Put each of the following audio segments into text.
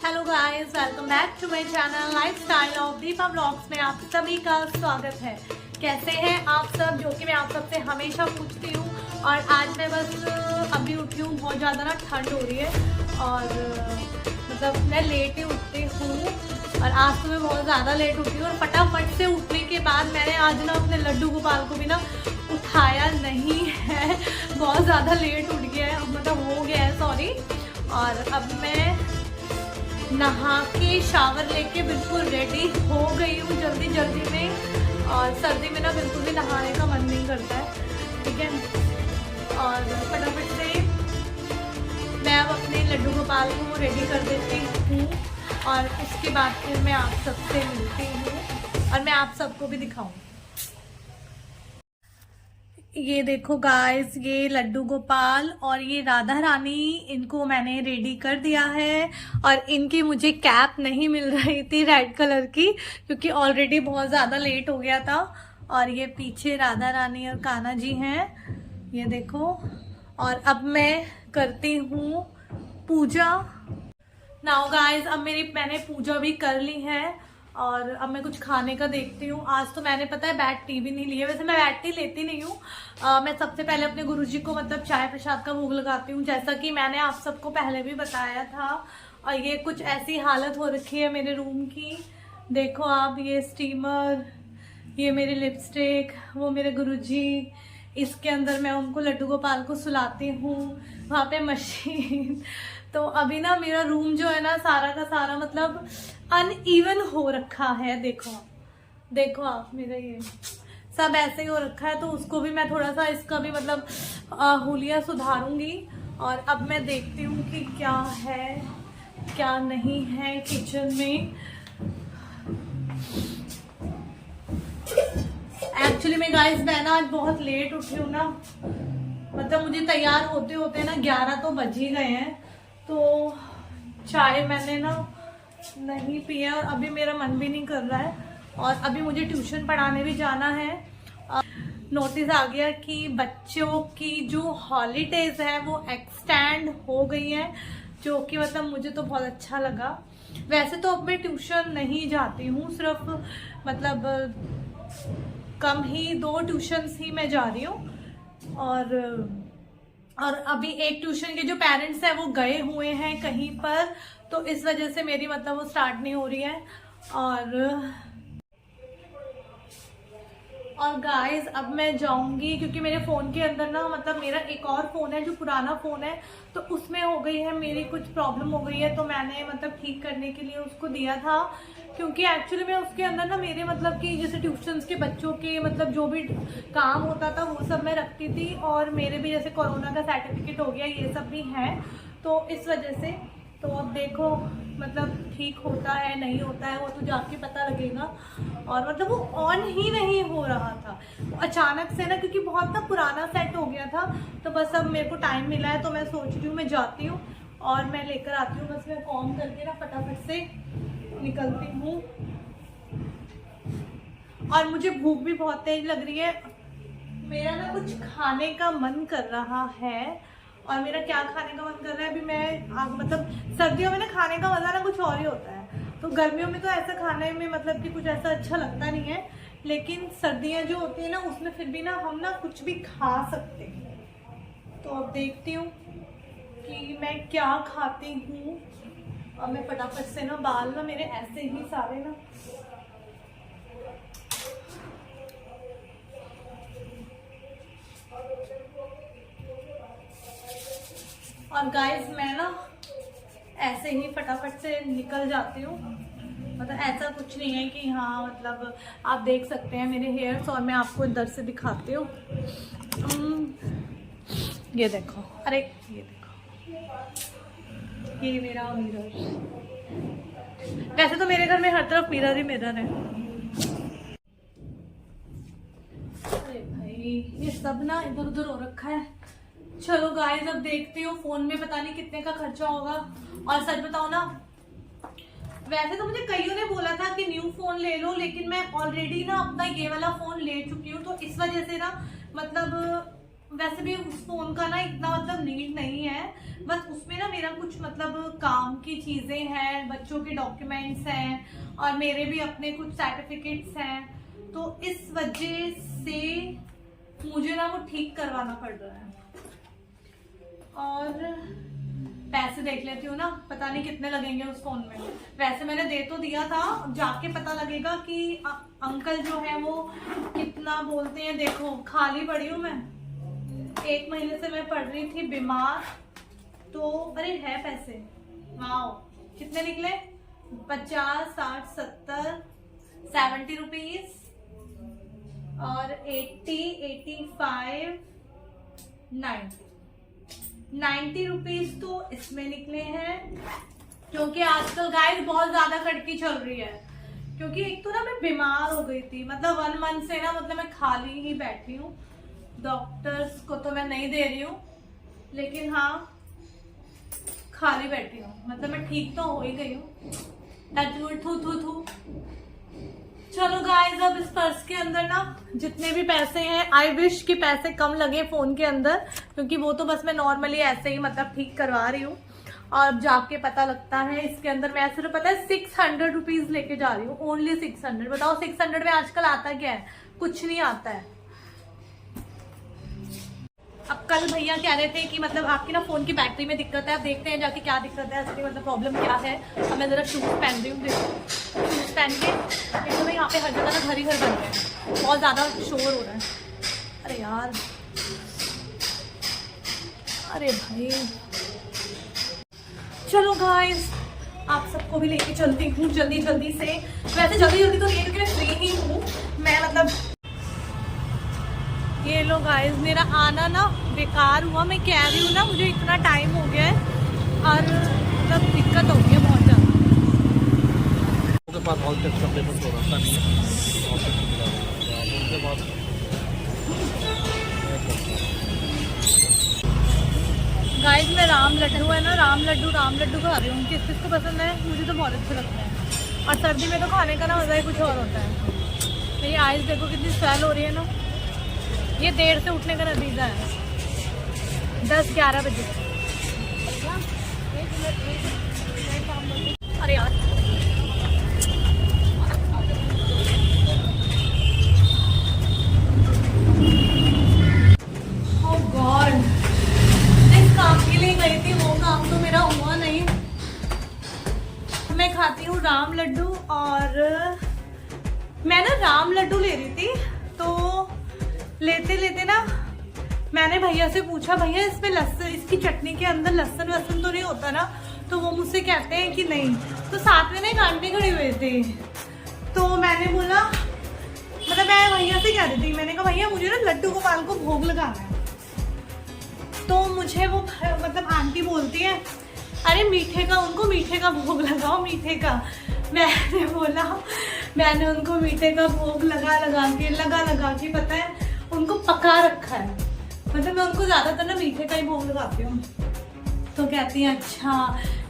Hello guys, welcome back to my channel lifestyle of Deepa blogs में आप सभी का स्वागत है। कैसे हैं आप सब, जो कि मैं आप सबसे हमेशा पूछती हूँ। और आज मैं बस अभी उठी हूँ, बहुत ज़्यादा ना ठंड हो रही है और मतलब मैं लेट ही उठती हूँ। और आज तो मैं बहुत ज़्यादा लेट उठी हूँ और फटाफट से उठने के बाद मैंने आज ना अपने लड्डू गोपाल को भी ना उठाया नहीं है। बहुत ज़्यादा लेट उठ गया है, मतलब हो गया है, सॉरी। और अब मैं नहा के शावर लेके बिल्कुल रेडी हो गई हूँ जल्दी जल्दी में। और सर्दी में ना बिल्कुल भी नहाने का मन नहीं करता है, ठीक है। और फटाफट से मैं अब अपने लड्डू गोपाल को रेडी कर देती हूँ और उसके बाद फिर मैं आप सबसे मिलती हूँ और मैं आप सबको भी दिखाऊंगी। ये देखो गाइस, ये लड्डू गोपाल और ये राधा रानी, इनको मैंने रेडी कर दिया है। और इनकी मुझे कैप नहीं मिल रही थी रेड कलर की, क्योंकि ऑलरेडी बहुत ज़्यादा लेट हो गया था। और ये पीछे राधा रानी और कान्हा जी हैं, ये देखो। और अब मैं करती हूँ पूजा। नाउ गाइस, अब मैंने पूजा भी कर ली है और अब मैं कुछ खाने का देखती हूँ। आज तो मैंने पता है बैट टी भी नहीं लिया, वैसे मैं बैट टी लेती नहीं हूँ। मैं सबसे पहले अपने गुरुजी को मतलब चाय प्रसाद का भोग लगाती हूँ, जैसा कि मैंने आप सबको पहले भी बताया था। और ये कुछ ऐसी हालत हो रखी है मेरे रूम की, देखो आप। ये स्टीमर, ये मेरी लिपस्टिक, वो मेरे गुरुजी, इसके अंदर मैं उनको लड्डू गोपाल को सुलाती हूँ, वहाँ पे मशीन। तो अभी ना मेरा रूम जो है ना सारा का सारा मतलब अनइवन हो रखा है। देखो आप मेरा ये सब ऐसे ही हो रखा है। तो उसको भी मैं थोड़ा सा, इसका भी मतलब हुलिया सुधारूंगी। और अब मैं देखती हूँ कि क्या है क्या नहीं है किचन में। एक्चुअली मैं गाइस, मैं ना आज बहुत लेट उठी हूँ ना, मतलब मुझे तैयार होते होते ना 11 तो बज ही गए हैं। तो चाय मैंने ना नहीं पिया और अभी मेरा मन भी नहीं कर रहा है। और अभी मुझे ट्यूशन पढ़ाने भी जाना है। नोटिस आ गया कि बच्चों की जो हॉलीडेज है वो एक्सटेंड हो गई है, जो कि मतलब मुझे तो बहुत अच्छा लगा। वैसे तो अब मैं ट्यूशन नहीं जाती हूँ, सिर्फ मतलब कम ही 2 ट्यूशन्स ही मैं जा रही हूँ। और अभी एक ट्यूशन के जो पेरेंट्स हैं वो गए हुए हैं कहीं पर, तो इस वजह से मेरी मतलब वो स्टार्ट नहीं हो रही है। और गाइस, अब मैं जाऊंगी क्योंकि मेरे फ़ोन के अंदर ना मतलब मेरा एक और फ़ोन है जो पुराना फ़ोन है, तो उसमें हो गई है मेरी कुछ प्रॉब्लम हो गई है। तो मैंने मतलब ठीक करने के लिए उसको दिया था, क्योंकि एक्चुअली मैं उसके अंदर ना मेरे मतलब कि जैसे ट्यूशन्स के बच्चों के मतलब जो भी काम होता था वो सब मैं रखती थी। और मेरे भी जैसे कोरोना का सर्टिफिकेट हो गया, ये सब भी है, तो इस वजह से। तो अब देखो मतलब ठीक होता है नहीं होता है वो तो जाके पता लगेगा। और मतलब वो ऑन ही नहीं हो रहा था अचानक से ना, क्योंकि बहुत ना पुराना सेट हो गया था। तो बस अब मेरे को टाइम मिला है तो मैं सोच रही हूँ मैं जाती हूँ और मैं लेकर आती हूँ। बस मैं कॉम करके ना फटाफट से निकलती हूँ। और मुझे भूख भी बहुत तेज लग रही है, मेरा ना कुछ खाने का मन कर रहा है। और मेरा क्या खाने का मन कर रहा है अभी मैं मतलब सर्दियों में ना खाने का मजा ना कुछ और ही होता है। तो गर्मियों में तो ऐसा खाने में मतलब कि कुछ ऐसा अच्छा लगता नहीं है, लेकिन सर्दियाँ जो होती है ना उसमें फिर भी ना हम ना कुछ भी खा सकते हैं। तो अब देखती हूँ कि मैं क्या खाती हूँ। और मैं फटाफट से ना, बाल ना मेरे ऐसे ही सारे ना, और गाइस मैं ना ऐसे ही फटाफट से निकल जाती हूँ। मतलब ऐसा कुछ नहीं है कि हाँ, मतलब आप देख सकते हैं मेरे हेयर्स और मैं आपको इधर से दिखाती हूँ। ये देखो, अरे ये देखो, ये मेरा मिरर। वैसे तो मेरे घर में हर तरफ मिरर ही मिरर है। अरे भाई, ये सब ना इधर उधर हो रखा है। चलो गाइस, अब देखती हूँ फोन में पता नहीं कितने का खर्चा होगा। और सच बताओ ना, वैसे तो मुझे कईयों ने बोला था कि न्यू फोन ले लो, लेकिन मैं ऑलरेडी ना अपना ये वाला फोन ले चुकी हूँ। तो इस वजह से ना मतलब वैसे भी उस फोन का ना इतना मतलब नीड नहीं है, बस उसमें ना मेरा कुछ मतलब काम की चीजें हैं, बच्चों के डॉक्यूमेंट्स हैं और मेरे भी अपने कुछ सर्टिफिकेट्स हैं, तो इस वजह से मुझे ना वो ठीक करवाना पड़ रहा है। और पैसे देख लेती हूँ ना, पता नहीं कितने लगेंगे उस फोन में। वैसे मैंने दे तो दिया था, जाके पता लगेगा कि अंकल जो है वो कितना बोलते हैं। देखो खाली पड़ी हूँ मैं, 1 महीने से मैं पड़ रही थी बीमार। तो अरे है पैसे, वाओ कितने निकले, 50, 60, 70, 70 रुपीज और 80, 85, 90 रुपीज तो इसमें निकले हैं। क्योंकि आजकल गाइस बहुत ज्यादा कड़की चल रही है, क्योंकि एक तो ना मैं बीमार हो गई थी, मतलब 1 मंथ से ना, मतलब मैं खाली ही बैठी हूँ। डॉक्टर्स को तो मैं नहीं दे रही हूँ, लेकिन हाँ खाली बैठी हूँ, मतलब मैं ठीक तो हो ही गई हूँ। थू। चलो गाइस, अब इस पर्स के अंदर ना जितने भी पैसे हैं, आई विश कि पैसे कम लगे फोन के अंदर, क्योंकि वो तो बस मैं नॉर्मली ऐसे ही मतलब ठीक करवा रही हूँ। और अब जाके पता लगता है इसके अंदर मैं सिर्फ पता है 600 रुपीज लेके जा रही हूँ, ओनली 600। बताओ 600 में आजकल आता क्या है, कुछ नहीं आता है। अब कल भैया कह रहे थे कि मतलब आपकी ना फोन की बैटरी में दिक्कत है, अब देखते हैं जाके क्या दिक्कत है, असली मतलब प्रॉब्लम क्या है। अब मैं जरा शूज पहन रही हूँ, देखो शूज पहन के। देखो भाई यहाँ पे हर जगह ना घर ही घर बन गए हैं, बहुत ज्यादा शोर हो रहा है। अरे यार, अरे भाई चलो गाइस, आप सबको भी लेके चलती हूँ जल्दी जल्दी से। वैसे जल्दी जल्दी तो नहीं, क्योंकि मैं फ्री ही हूँ मैं, मतलब ये लो गाइस, मेरा आना ना बेकार हुआ। मैं कह रही हूँ ना, मुझे इतना टाइम हो गया है और मतलब दिक्कत हो गई है बहुत ज़्यादा। गाइस मैं राम लड्डू है ना, राम लड्डू खा रही हूँ। किस किस को पसंद है? मुझे तो बहुत अच्छे लगते हैं, और सर्दी में तो खाने का ना मज़ा ही कुछ और होता है। मेरी आइज़ देखो कितनी स्वेल हो रही है ना, ये देर से उठने का नतीजा है। 10-11 बजे। अरे यार ओह गॉड, इस काम के लिए गई थी, वो काम तो मेरा हुआ नहीं। मैं खाती हूँ राम लड्डू, और मैं ना राम लड्डू ले रही थी, तो लेते लेते ना मैंने भैया से पूछा, भैया इसमें लहसुन, इसकी चटनी के अंदर लहसुन वसन तो नहीं होता ना? तो वो मुझसे कहते हैं कि नहीं। तो साथ में ना एक आंटी खड़ी हुए थे, तो मैंने बोला, मतलब मैं भैया से कह रही थी, मैंने कहा भैया मुझे ना लड्डू गोपाल को भोग लगाना है। तो मुझे वो मतलब आंटी बोलती है, अरे मीठे का, उनको मीठे का भोग लगाओ, मीठे का। मैंने बोला, मैंने उनको मीठे का भोग लगा लगा के पता है उनको पका रखा है। मतलब मैं उनको ज्यादातर ना मीठे का ही भोग लगाती हूँ। तो कहती है अच्छा,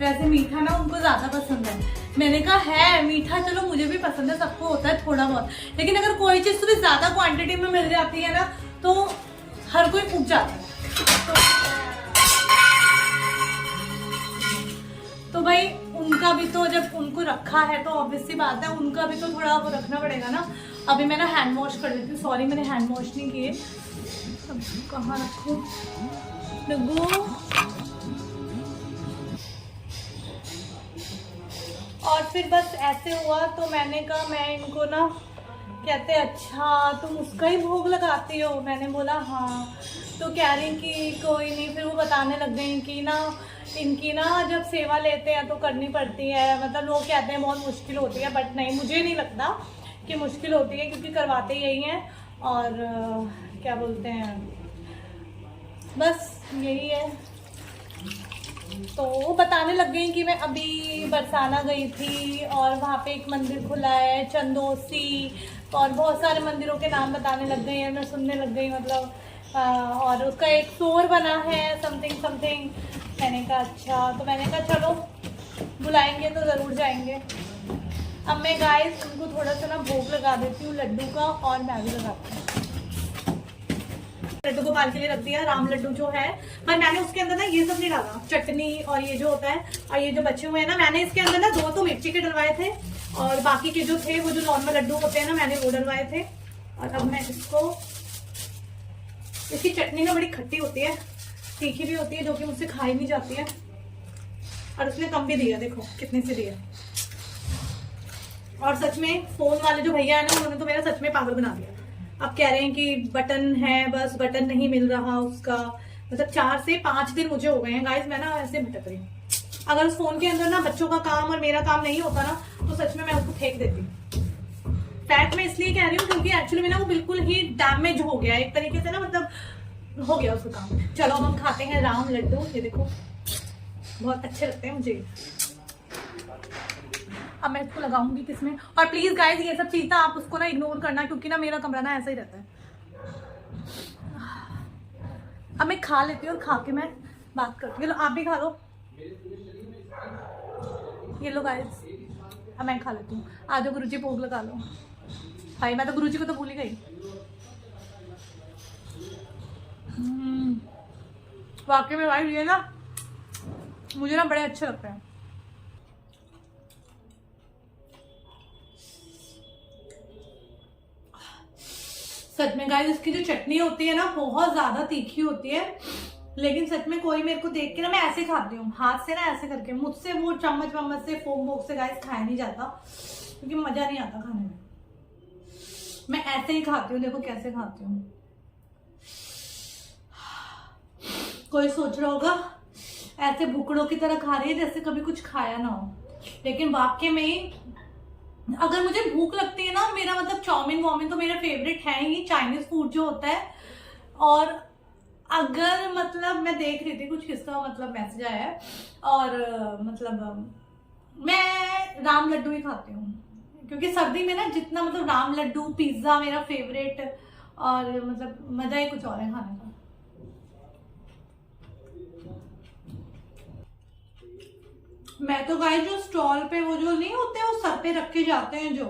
वैसे मीठा ना उनको ज्यादा पसंद है। मैंने कहा है मीठा, चलो मुझे भी पसंद है, सबको होता है थोड़ा बहुत, लेकिन अगर कोई चीज तुम्हें ज्यादा क्वांटिटी में मिल जाती है ना, तो हर कोई उग जाता है। तो भाई उनका भी तो, जब उनको रखा है तो ऑब्वियसली बात है उनका भी तो थोड़ा वो रखना पड़ेगा ना। अभी मैं ना हैंड वॉश कर देती हूँ, सॉरी मैंने हैंड वॉश नहीं किए। अब कहाँ रखूँ लगो? और फिर बस ऐसे हुआ, तो मैंने कहा, मैं इनको ना कहते अच्छा तुम उसका ही भोग लगाती हो? मैंने बोला हाँ। तो कह रही कि कोई नहीं। फिर वो बताने लग गई कि ना इनकी ना जब सेवा लेते हैं तो करनी पड़ती है, मतलब लोग कहते हैं बहुत मुश्किल होती है, बट नहीं, मुझे नहीं लगता कि मुश्किल होती है, क्योंकि करवाते यही हैं। और क्या बोलते हैं, बस यही है। तो वो बताने लग गई कि मैं अभी बरसाना गई थी और वहाँ पे एक मंदिर खुला है चंदोसी, और बहुत सारे मंदिरों के नाम बताने लग गई है, मैं सुनने लग गई मतलब। और उसका एक फ्लोर बना है समथिंग। मैंने कहा अच्छा, तो मैंने कहा चलो बुलाएंगे तो ज़रूर जाएंगे। अब मैं गाइस उनको थोड़ा सा ना भोग लगा देती हूँ लड्डू का, और मैं भी लगाती हूँ। लड्डू गोपाल के लिए रख दिया राम लड्डू जो है, पर मैंने उसके अंदर ना ये सब नहीं डाला, चटनी और ये जो होता है और ये जो बचे हुए हैं ना, मैंने इसके अंदर ना 2 तो मिर्ची के डलवाए थे और बाकी के जो थे वो जो नॉर्मल लड्डू होते हैं ना मैंने वो डलवाए थे। और अब मैं इसको, इसकी चटनी ना बड़ी खट्टी होती है, तीखी भी होती है, जो कि मुझसे खाई नहीं जाती है। और उसने कम भी दिया, देखो कितने से दिया। और सच में फोन वाले जो भैया है ना उन्होंने तो मेरा सच में पागल बना दिया। अब कह रहे हैं कि बटन है, बस बटन नहीं मिल रहा उसका, मतलब 4 से 5 दिन मुझे हो गए हैं गाइस, मैं ना ऐसे भटक रही हूँ। अगर उस फोन के अंदर ना बच्चों का काम और मेरा काम नहीं होता ना तो सच में मैं उसको फेंक देती। फैक्ट मैं इसलिए कह रही हूँ क्योंकि एक्चुअली में ना वो बिल्कुल ही डैमेज हो गया एक तरीके से ना, मतलब हो गया उसका काम। चलो अब हम खाते हैं राम लड्डू। ये देखो बहुत अच्छे लगते हैं मुझे। अब मैं इसको लगाऊंगी किसमें। और प्लीज गाइस ये सब चीज ना आप उसको ना इग्नोर करना, क्योंकि ना मेरा कमरा ना ऐसा ही रहता है। अब मैं खा लेती हूँ और खा के मैं बात करती हूँ। आप भी खा लो, ये लो गाइस। अब मैं खा लेती हूँ। आ जाओ गुरुजी, भोग लगा लो। भाई मैं तो गुरुजी को तो भूल ही गई। वाकई में भाई ये ना मुझे ना बड़े अच्छे लगते हैं। सच में गाइस इसकी जो चटनी होती है ना बहुत ज्यादा तीखी होती है, लेकिन सच में कोई मेरे को देख के ना मैं ऐसे खाती हूँ हाथ से ना ऐसे करके, मुझसे वो चम्मच वम्मच से फोक वोक से गाइस खाया नहीं जाता क्योंकि मजा नहीं आता खाने में। मैं ऐसे ही खाती हूँ, देखो कैसे खाती हूँ। कोई सोच रहा होगा ऐसे भुकड़ों की तरह खा रही है जैसे कभी कुछ खाया ना हो, लेकिन वाकई में अगर मुझे भूख लगती है ना, मेरा मतलब चाउमीन वाउमीन तो मेरा फेवरेट है ही, चाइनीज फूड जो होता है। और अगर मतलब मैं देख रही थी कुछ किसका मतलब मैसेज आया है और मतलब मैं राम लड्डू ही खाती हूँ, क्योंकि सर्दी में ना जितना मतलब राम लड्डू पिज्जा मेरा फेवरेट, और मतलब मजा ही कुछ और है खाने का। मैं तो गाइस जो स्टॉल पे वो जो नहीं होते हैं वो सर पे रख के जाते हैं जो,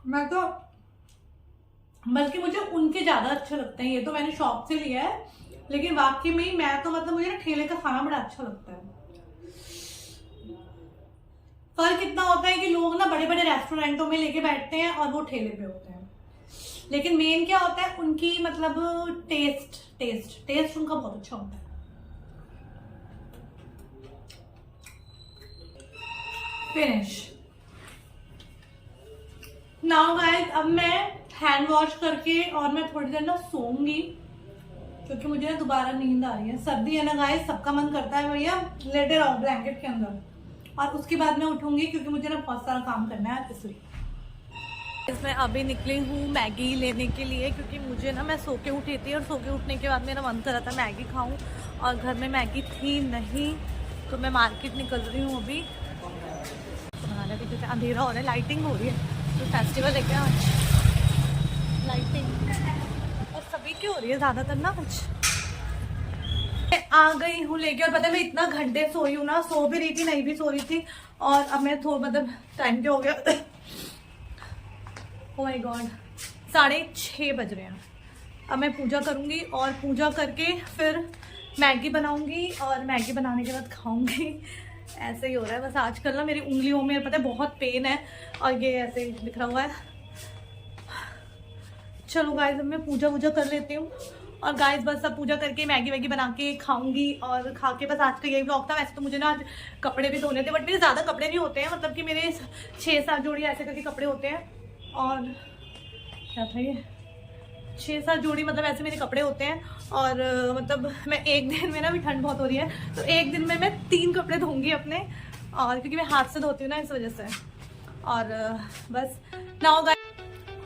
मैं तो बल्कि मुझे उनके ज्यादा अच्छे लगते हैं। ये तो मैंने शॉप से लिया है, लेकिन वाकई में मैं तो मतलब मुझे ना ठेले का खाना बड़ा अच्छा लगता है। फर्क इतना होता है कि लोग ना बड़े बड़े रेस्टोरेंटों में लेके बैठते हैं और वो ठेले पे होते हैं, लेकिन मेन क्या होता है उनकी मतलब टेस्ट उनका बहुत अच्छा होता है। Finish now guys. अब मैं हैंड वॉश करके और मैं थोड़ी देर ना सोऊंगी, क्योंकि मुझे ना दोबारा नींद आ रही है। सर्दी है ना गाइस, सबका मन करता है भैया लेटे रहो ब्लैंकेट के अंदर, और उसके बाद मैं उठूंगी क्योंकि मुझे ना बहुत सारा काम करना है इसलिए। मैं अभी निकली हूँ मैगी लेने के लिए, क्योंकि मुझे ना मैं सो के उठी थी और सो के उठने के बाद मेरा मन कर रहा था मैगी खाऊं, और घर में मैगी थी नहीं, तो मैं मार्केट निकल रही हूँ अभी। अंधेरा हो रहा है, लाइटिंग हो रही है, तो फेस्टिवल है क्या आज, लाइटिंग और सभी की हो रही है ज्यादातर ना आज। मैं आ गई हूँ लेके, और पता है मैं इतना घंटे सोई हूँ ना, सो भी रही थी नहीं भी सो रही थी, और अब मैं थोड़ा मतलब टाइम क्या हो गया ओह माय गॉड 6:30 बज रहे हैं। अब मैं पूजा करूंगी और पूजा करके फिर मैगी बनाऊंगी, और मैगी बनाने के बाद खाऊंगी। ऐसे ही हो रहा है बस आजकल ना मेरी उंगलियों में पता है बहुत पेन है, और ये ऐसे दिख रहा हुआ है। चलो गाइस अब मैं पूजा वूजा कर लेती हूँ, और गाइस बस अब पूजा करके मैगी वैगी बना के खाऊंगी, और खा के बस आज का यही व्लॉग था। वैसे तो मुझे ना आज कपड़े भी धोने थे, बट मेरे ज़्यादा कपड़े नहीं होते हैं, मतलब कि मेरे 6-7 जोड़ी ऐसे करके कपड़े होते हैं, और क्या था ये 6-7 जोड़ी मतलब ऐसे मेरे कपड़े होते हैं। और मतलब मैं एक दिन में ना, भी ठंड बहुत हो रही है तो एक दिन में मैं 3 कपड़े धोऊंगी अपने, और क्योंकि मैं हाथ से धोती हूँ ना इस वजह से। और बस नाउ गाइस,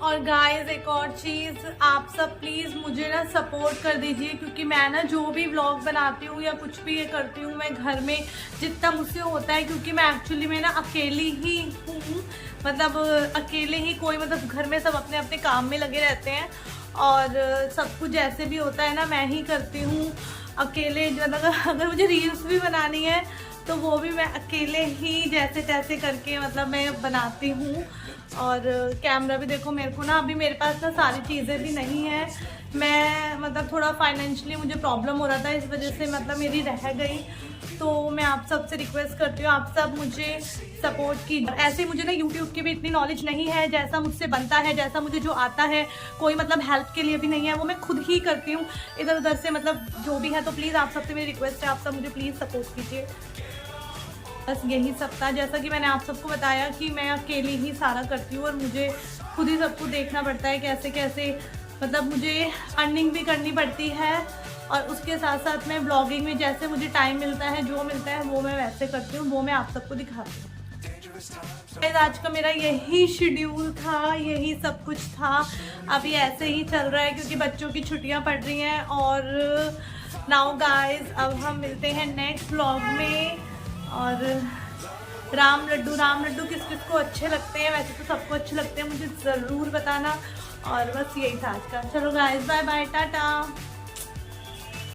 और गाइस एक और चीज़, आप सब प्लीज़ मुझे ना सपोर्ट कर दीजिए, क्योंकि मैं ना जो भी व्लॉग बनाती हूँ या कुछ भी ये करती हूँ मैं घर में जितना मुझसे होता है, क्योंकि मैं एक्चुअली में ना अकेली ही हूँ, मतलब अकेले ही कोई मतलब घर में सब अपने अपने काम में लगे रहते हैं, और सब कुछ जैसे भी होता है ना मैं ही करती हूँ अकेले। अगर मुझे रील्स भी बनानी है तो वो भी मैं अकेले ही जैसे तैसे करके मतलब मैं बनाती हूँ। और कैमरा भी देखो, मेरे को ना अभी मेरे पास ना सारी चीज़ें भी नहीं है। मैं मतलब थोड़ा फाइनेंशियली मुझे प्रॉब्लम हो रहा था, इस वजह से मतलब मेरी रह गई। तो मैं आप सबसे रिक्वेस्ट करती हूँ, आप सब मुझे सपोर्ट कीजिए। ऐसे मुझे ना यूट्यूब की भी इतनी नॉलेज नहीं है, जैसा मुझसे बनता है, जैसा मुझे जो आता है, कोई मतलब हेल्प के लिए भी नहीं है, वो मैं खुद ही करती हूँ इधर उधर से, मतलब जो भी है। तो प्लीज़ आप सबसे मेरी रिक्वेस्ट है, आप सब मुझे प्लीज़ सपोर्ट कीजिए। बस यही सब था। जैसा कि मैंने आप सबको बताया कि मैं अकेली ही सारा करती हूँ और मुझे खुद ही सबको देखना पड़ता है कैसे कैसे, मतलब मुझे अर्निंग भी करनी पड़ती है और उसके साथ साथ मैं ब्लॉगिंग में जैसे मुझे टाइम मिलता है, जो मिलता है वो मैं वैसे करती हूँ, वो मैं आप सबको दिखाती हूँ। आज का मेरा यही शेड्यूल था, यही सब कुछ था। अभी ऐसे ही चल रहा है क्योंकि बच्चों की छुट्टियां पड़ रही हैं। और नाउ गाइस, अब हम मिलते हैं नेक्स्ट व्लॉग में। और राम लड्डू किस किस को अच्छे लगते हैं, वैसे तो सबको अच्छे लगते हैं, मुझे ज़रूर बताना। और बस यही था आज का। चलो गाइस, बाय बाय, टाटा।